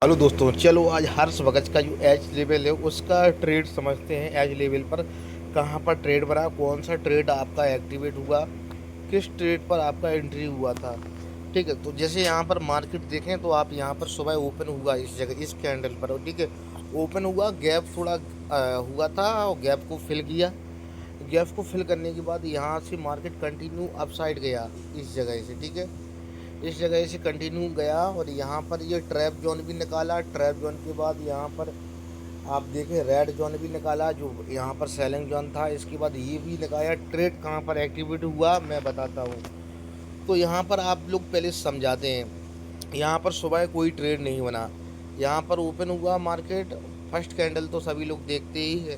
Hello दोस्तों, चलो आज हर्ष भगत का जो एज लेवल है उसका ट्रेड समझते हैं। एज लेवल पर कहाँ पर ट्रेड बना, कौन सा ट्रेड आपका एक्टिवेट हुआ, किस ट्रेड पर आपका एंट्री हुआ था। ठीक है, तो जैसे यहाँ पर मार्केट देखें तो आप यहाँ पर सुबह ओपन हुआ इस जगह इस कैंडल पर, ठीक है। ओपन हुआ, गैप थोड़ा हुआ था और गैप को फिल किया। गैप को फिल करने के बाद यहाँ से मार्केट कंटिन्यू अप साइड गया इस जगह से, ठीक है। इस जगह से कंटिन्यू गया और यहाँ पर ये ट्रैप जोन भी निकाला। ट्रैप जोन के बाद यहाँ पर आप देखें रेड जोन भी निकाला जो यहाँ पर सेलिंग जोन था। इसके बाद ये भी निकाला। ट्रेड कहाँ पर एक्टिवेट हुआ मैं बताता हूँ। तो यहाँ पर आप लोग पहले समझाते हैं। यहाँ पर सुबह कोई ट्रेड नहीं बना। यहाँ पर ओपन हुआ मार्केट, फर्स्ट कैंडल तो सभी लोग देखते ही है,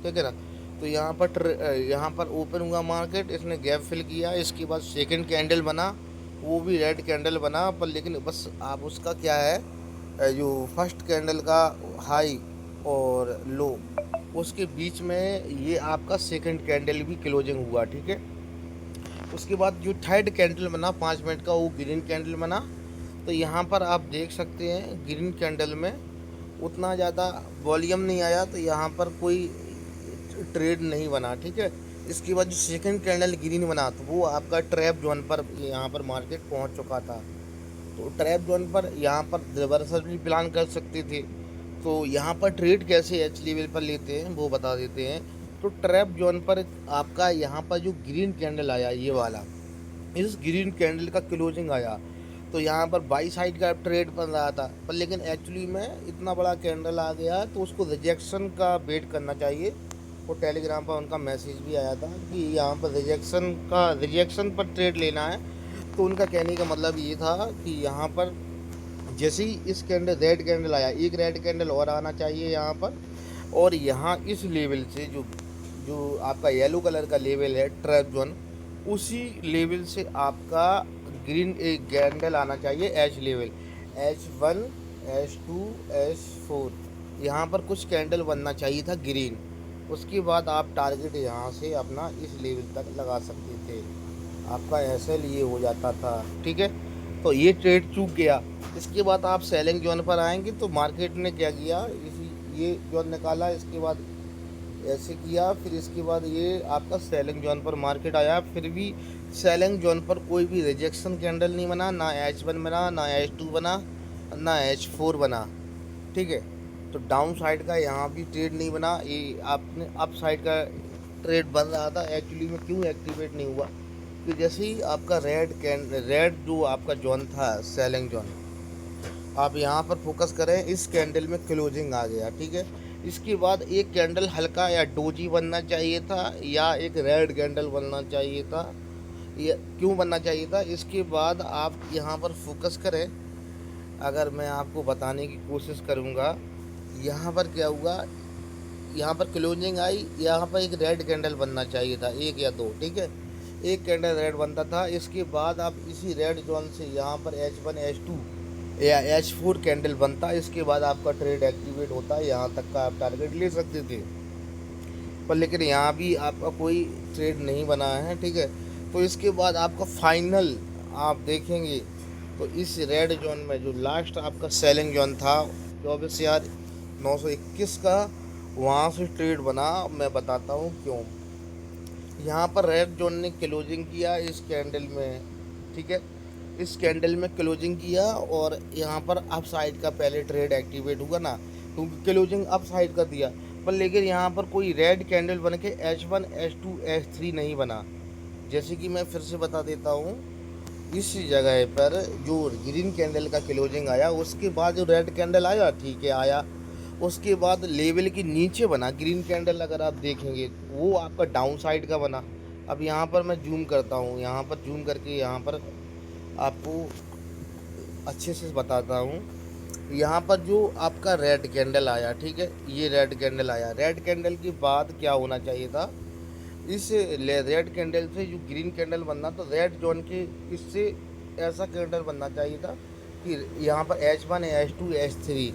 ठीक है ना। तो यहाँ पर ओपन हुआ मार्केट, इसने गैप फिल किया। इसके बाद सेकंड कैंडल बना, वो भी रेड कैंडल बना, पर लेकिन बस आप उसका क्या है, जो फर्स्ट कैंडल का हाई और लो उसके बीच में ये आपका सेकंड कैंडल भी क्लोजिंग हुआ, ठीक है। उसके बाद जो थर्ड कैंडल बना 5 मिनट का, वो ग्रीन कैंडल बना। तो यहाँ पर आप देख सकते हैं ग्रीन कैंडल में उतना ज़्यादा वॉल्यूम नहीं आया, तो यहाँ पर कोई ट्रेड नहीं बना, ठीक है। इसके बाद जो सेकंड कैंडल ग्रीन बना तो वो आपका ट्रैप जोन पर यहाँ पर मार्केट पहुँच चुका था। तो ट्रैप जोन पर यहाँ पर रिवर्सल भी प्लान कर सकते थे। तो यहाँ पर ट्रेड कैसे एच लेवल पर लेते हैं वो बता देते हैं। तो ट्रैप जोन पर आपका यहाँ पर जो ग्रीन कैंडल आया ये वाला, इस ग्रीन कैंडल का क्लोजिंग आया, तो यहाँ पर बाई साइड का ट्रेड बन रहा था। पर लेकिन एक्चुअली में इतना बड़ा कैंडल आ गया तो उसको रिजेक्शन का वेट करना चाहिए। वो टेलीग्राम पर उनका मैसेज भी आया था कि यहाँ पर रिजेक्शन पर ट्रेड लेना है। तो उनका कहने का मतलब ये था कि यहाँ पर जैसे ही इस कैंडल रेड कैंडल आया, एक रेड कैंडल और आना चाहिए यहाँ पर। और यहाँ इस लेवल से जो जो आपका येलो कलर का लेवल है ट्रैप जोन, उसी लेवल से आपका ग्रीन एक कैंडल आना चाहिए H level, H1 H2 H4। यहाँ पर कुछ कैंडल बनना चाहिए था ग्रीन। उसके बाद आप टारगेट यहाँ से अपना इस लेवल तक लगा सकते थे, आपका ऐसे लिए हो जाता था, ठीक है। तो ये ट्रेड चूक गया। इसके बाद आप सेलिंग जोन पर आएंगे तो मार्केट ने क्या किया, इसी ये जोन निकाला, इसके बाद ऐसे किया, फिर इसके बाद ये आपका सेलिंग जोन पर मार्केट आया। फिर भी सेलिंग जोन पर कोई भी रिजेक्शन कैंडल नहीं बना, ना H1 बना, ना H2 बना, ना H4 बना, ठीक है। तो डाउन साइड का यहाँ भी ट्रेड नहीं बना। ये आपने अप साइड का ट्रेड बन रहा था। एक्चुअली में क्यों एक्टिवेट नहीं हुआ कि जैसे ही आपका रेड जो आपका जोन था सेलिंग जोन, आप यहाँ पर फोकस करें, इस कैंडल में क्लोजिंग आ गया, ठीक है। इसके बाद एक कैंडल हल्का या डोजी बनना चाहिए था या एक रेड कैंडल बनना चाहिए था। ये क्यों बनना चाहिए था, इसके बाद आप यहाँ पर फोकस करें। अगर मैं आपको बताने की कोशिश करूँगा, यहाँ पर क्या हुआ, यहाँ पर क्लोजिंग आई, यहाँ पर एक रेड कैंडल बनना चाहिए था, एक या दो, ठीक है। एक कैंडल रेड बनता था। इसके बाद आप इसी रेड जोन से यहाँ पर H1 H2 या H4 कैंडल बनता, इसके बाद आपका ट्रेड एक्टिवेट होता, यहाँ तक का आप टारगेट ले सकते थे। पर लेकिन यहाँ भी आपका कोई ट्रेड नहीं बना है, ठीक है। तो इसके बाद आपका फाइनल आप देखेंगे तो इस रेड जोन में जो लास्ट आपका सेलिंग जोन था 24,921 का, वहाँ से ट्रेड बना। मैं बताता हूँ क्यों। यहाँ पर रेड जोन ने क्लोजिंग किया इस कैंडल में, ठीक है। इस कैंडल में क्लोजिंग किया और यहाँ पर अप साइड का पहले ट्रेड एक्टिवेट हुआ ना, क्योंकि क्लोजिंग अप साइड का दिया। पर लेकिन यहाँ पर कोई रेड कैंडल बन के H1 H2 H3 नहीं बना। जैसे कि मैं फिर से बता देता हूँ, इस जगह पर जो ग्रीन कैंडल का क्लोजिंग आया, उसके बाद जो रेड कैंडल आया, ठीक है, आया। उसके बाद लेवल के नीचे बना ग्रीन कैंडल, अगर आप देखेंगे वो आपका डाउन साइड का बना। अब यहाँ पर मैं जूम करता हूँ, यहाँ पर जूम करके यहाँ पर आपको अच्छे से बताता हूँ। यहाँ पर जो आपका रेड कैंडल आया, ठीक है, ये रेड कैंडल आया। रेड कैंडल के बाद क्या होना चाहिए था, इस रेड कैंडल से जो ग्रीन कैंडल बनना, तो रेड जोन के इससे ऐसा कैंडल बनना चाहिए था कि यहाँ पर H1 H2 H3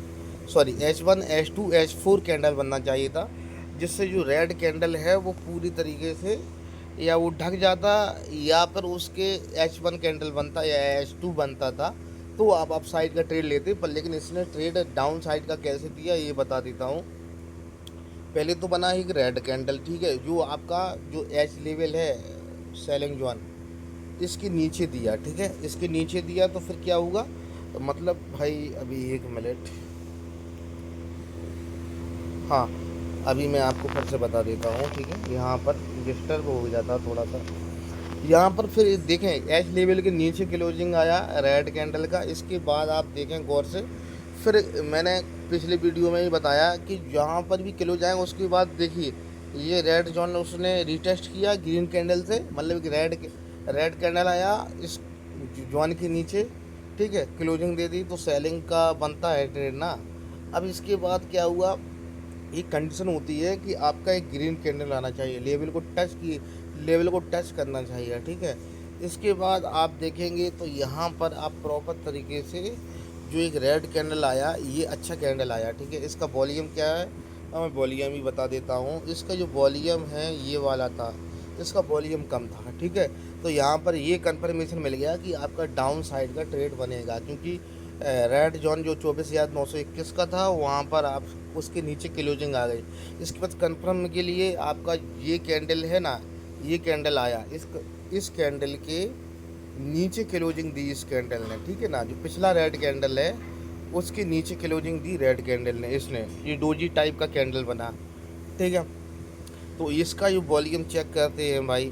sorry H1 H2 H4 candle बनना चाहिए था, जिससे जो रेड कैंडल है वो पूरी तरीके से या वो ढक जाता, या फिर उसके H1 कैंडल बनता या H2 बनता था। तो आप अप साइड का ट्रेड लेते, पर लेकिन इसने ट्रेड डाउन साइड का कैसे दिया ये बता देता हूँ। पहले तो बना एक रेड कैंडल, ठीक है, जो आपका जो एच लेवल है सेलिंग जोन इसके नीचे दिया, ठीक है, इसके नीचे दिया तो फिर क्या होगा, मतलब भाई अभी 1 मिनट, हाँ अभी मैं आपको फिर से बता देता हूँ, ठीक है, यहाँ पर डिस्टर्ब हो जाता थोड़ा सा। यहाँ पर फिर देखें एच लेवल के नीचे क्लोजिंग आया रेड कैंडल का, इसके बाद आप देखें गौर से, फिर मैंने पिछले वीडियो में ही बताया कि जहाँ पर भी क्लोज आएगा उसके बाद देखिए ये रेड जोन उसने रिटेस्ट किया ग्रीन कैंडल से, मतलब कि रेड कैंडल आया इस जोन के नीचे, ठीक है, क्लोजिंग दे दी तो सेलिंग का बनता है ट्रेड ना। अब इसके बाद क्या हुआ, एक कंडीशन होती है कि आपका एक ग्रीन कैंडल आना चाहिए, लेवल को टच करना चाहिए, ठीक है। इसके बाद आप देखेंगे तो यहाँ पर आप प्रॉपर तरीके से जो एक रेड कैंडल आया ये अच्छा कैंडल आया, ठीक है। इसका वॉल्यूम क्या है, मैं वॉल्यूम ही बता देता हूँ। इसका जो वॉल्यूम है ये वाला था, इसका वॉल्यूम कम था, ठीक है। तो यहाँ पर ये कंफर्मेशन मिल गया कि आपका डाउन साइड का ट्रेड बनेगा, क्योंकि रेड जोन जो 24,921 का था वहाँ पर आप उसके नीचे क्लोजिंग आ गई। इसके बाद कंफर्म के लिए आपका ये कैंडल है ना, ये कैंडल आया, इस कैंडल के नीचे क्लोजिंग दी इस कैंडल ने, ठीक है ना, जो पिछला रेड कैंडल है उसके नीचे क्लोजिंग दी रेड कैंडल ने, इसने ये डोजी टाइप का कैंडल बना, ठीक है। तो इसका जो वॉल्यूम चेक करते हैं भाई,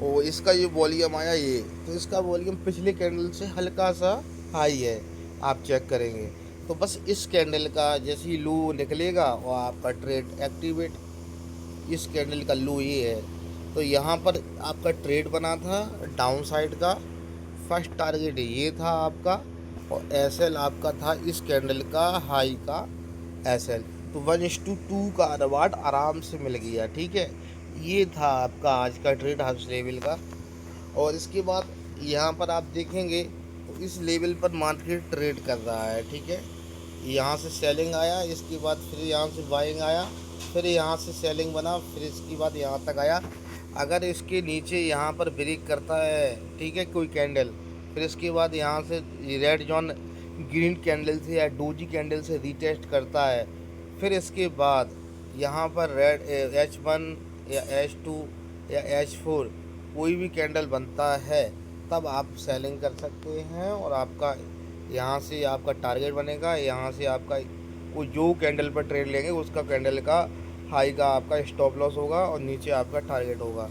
और इसका जो वॉल्यूम आया ये, तो इसका वॉल्यूम पिछले कैंडल से हल्का सा हाई है, आप चेक करेंगे तो बस इस कैंडल का जैसे ही लो निकलेगा और आपका ट्रेड एक्टिवेट, इस कैंडल का लो ये है। तो यहाँ पर आपका ट्रेड बना था डाउन साइड का, फर्स्ट टारगेट ये था आपका, और एसएल आपका था इस कैंडल का हाई का एसएल, तो 1:2 का रिवार्ड आराम से मिल गया, ठीक है। ये था आपका आज का ट्रेड हाउस लेवल का। और इसके बाद यहाँ पर आप देखेंगे तो इस लेवल पर मार्केट ट्रेड कर रहा है, ठीक है। यहाँ से सेलिंग आया, इसके बाद फिर यहाँ से बाइंग आया, फिर यहाँ से सेलिंग बना, फिर इसके बाद यहाँ तक आया। अगर इसके नीचे यहाँ पर ब्रेक करता है, ठीक है, कोई कैंडल, फिर इसके बाद यहाँ से रेड जॉन ग्रीन कैंडल से या डोजी कैंडल से रीटेस्ट करता है, फिर इसके बाद यहाँ पर रेड H1 या H2 या H4 कोई भी कैंडल बनता है तब आप सेलिंग कर सकते हैं, और आपका यहाँ से आपका टारगेट बनेगा, यहाँ से आपका वो जो कैंडल पर ट्रेड लेंगे उसका कैंडल का हाई का आपका स्टॉप लॉस होगा और नीचे आपका टारगेट होगा,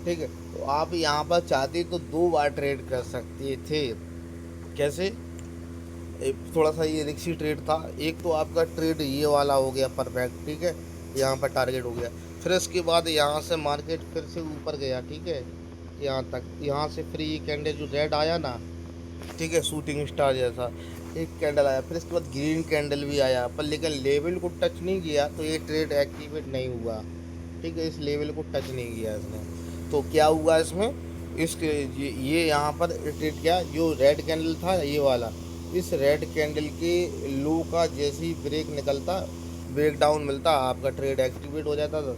ठीक है। तो आप यहाँ पर चाहते तो 2 बार ट्रेड कर सकते थे। कैसे, थोड़ा सा ये रिक्सी ट्रेड था, एक तो आपका ट्रेड ये वाला हो गया परफेक्ट, ठीक है, यहाँ पर टारगेट हो गया, फिर इसके बाद यहाँ से मार्केट फिर से ऊपर गया, ठीक है, यहाँ तक, यहाँ से फिर ये कैंडल जो रेड आया ना, ठीक है, शूटिंग स्टार जैसा एक कैंडल आया, फिर इसके बाद ग्रीन कैंडल भी आया, पर लेकिन लेवल को टच नहीं किया तो ये ट्रेड एक्टिवेट नहीं हुआ, ठीक है, इस लेवल को टच नहीं किया इसने। तो क्या हुआ इसमें, ये यहाँ पर ट्रेड किया, जो रेड कैंडल था ये वाला, इस रेड कैंडल के लो का जैसे ही ब्रेक निकलता, ब्रेक डाउन मिलता, आपका ट्रेड एक्टिवेट हो जाता था,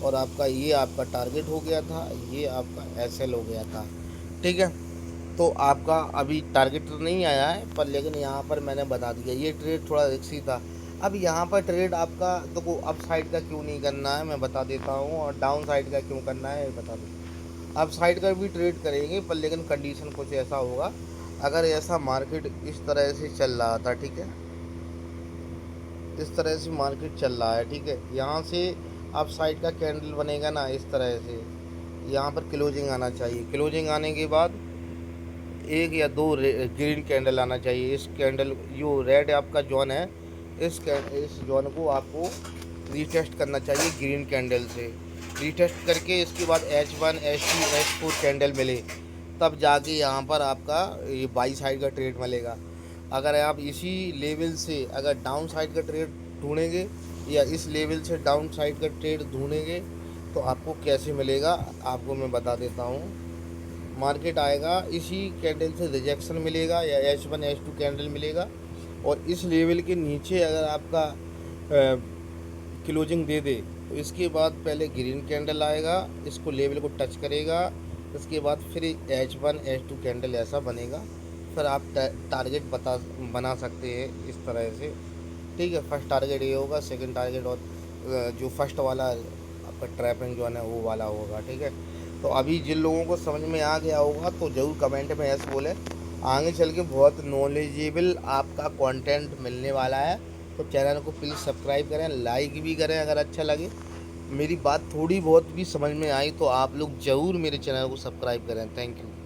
और आपका ये आपका टारगेट हो गया था, ये आपका एसएल हो गया था, ठीक है। तो आपका अभी टारगेट तो नहीं आया है, पर लेकिन यहाँ पर मैंने बता दिया ये ट्रेड थोड़ा रिस्की था। अब यहाँ पर ट्रेड आपका देखो अप साइड का क्यों नहीं करना है मैं बता देता हूँ, और डाउन साइड का क्यों करना है बता दूँ। अप साइड का भी ट्रेड करेंगे, पर लेकिन कंडीशन कुछ ऐसा होगा, अगर ऐसा मार्केट इस तरह से चल रहा था, ठीक है, इस तरह से मार्केट चल रहा है, ठीक है, यहाँ से अप साइड का कैंडल बनेगा ना इस तरह से, यहाँ पर क्लोजिंग आना चाहिए, क्लोजिंग आने के बाद 1 या 2 ग्रीन कैंडल आना चाहिए। इस कैंडल जो रेड आपका जोन है, इस जोन को आपको रीटेस्ट करना चाहिए ग्रीन कैंडल से, रीटेस्ट करके इसके बाद H1 H2 H4 कैंडल मिले, तब जाके यहाँ पर आपका ये बाई साइड का ट्रेड मिलेगा। अगर आप इसी लेवल से अगर डाउन साइड का ट्रेड ढूंढेंगे या इस लेवल से डाउन साइड का ट्रेड ढूंढेंगे तो आपको कैसे मिलेगा आपको मैं बता देता हूँ। मार्केट आएगा, इसी कैंडल से रिजेक्शन मिलेगा या H1 H2 कैंडल मिलेगा, और इस लेवल के नीचे अगर आपका क्लोजिंग दे दे तो इसके बाद पहले ग्रीन कैंडल आएगा, इसको लेवल को टच करेगा, इसके बाद फिर H1 H2 कैंडल ऐसा बनेगा, फिर आप टारगेट बना सकते हैं इस तरह से। ठीक है, फर्स्ट टारगेट ये होगा, सेकंड टारगेट और जो फर्स्ट वाला आपका ट्रैपिंग जो है ना वो वाला होगा। ठीक है, तो अभी जिन लोगों को समझ में आ गया होगा तो ज़रूर कमेंट में यस बोले। आगे चल के बहुत नॉलेजेबल आपका कंटेंट मिलने वाला है, तो चैनल को प्लीज़ सब्सक्राइब करें, लाइक भी करें अगर अच्छा लगे। मेरी बात थोड़ी बहुत भी समझ में आई तो आप लोग ज़रूर मेरे चैनल को सब्सक्राइब करें। Thank you.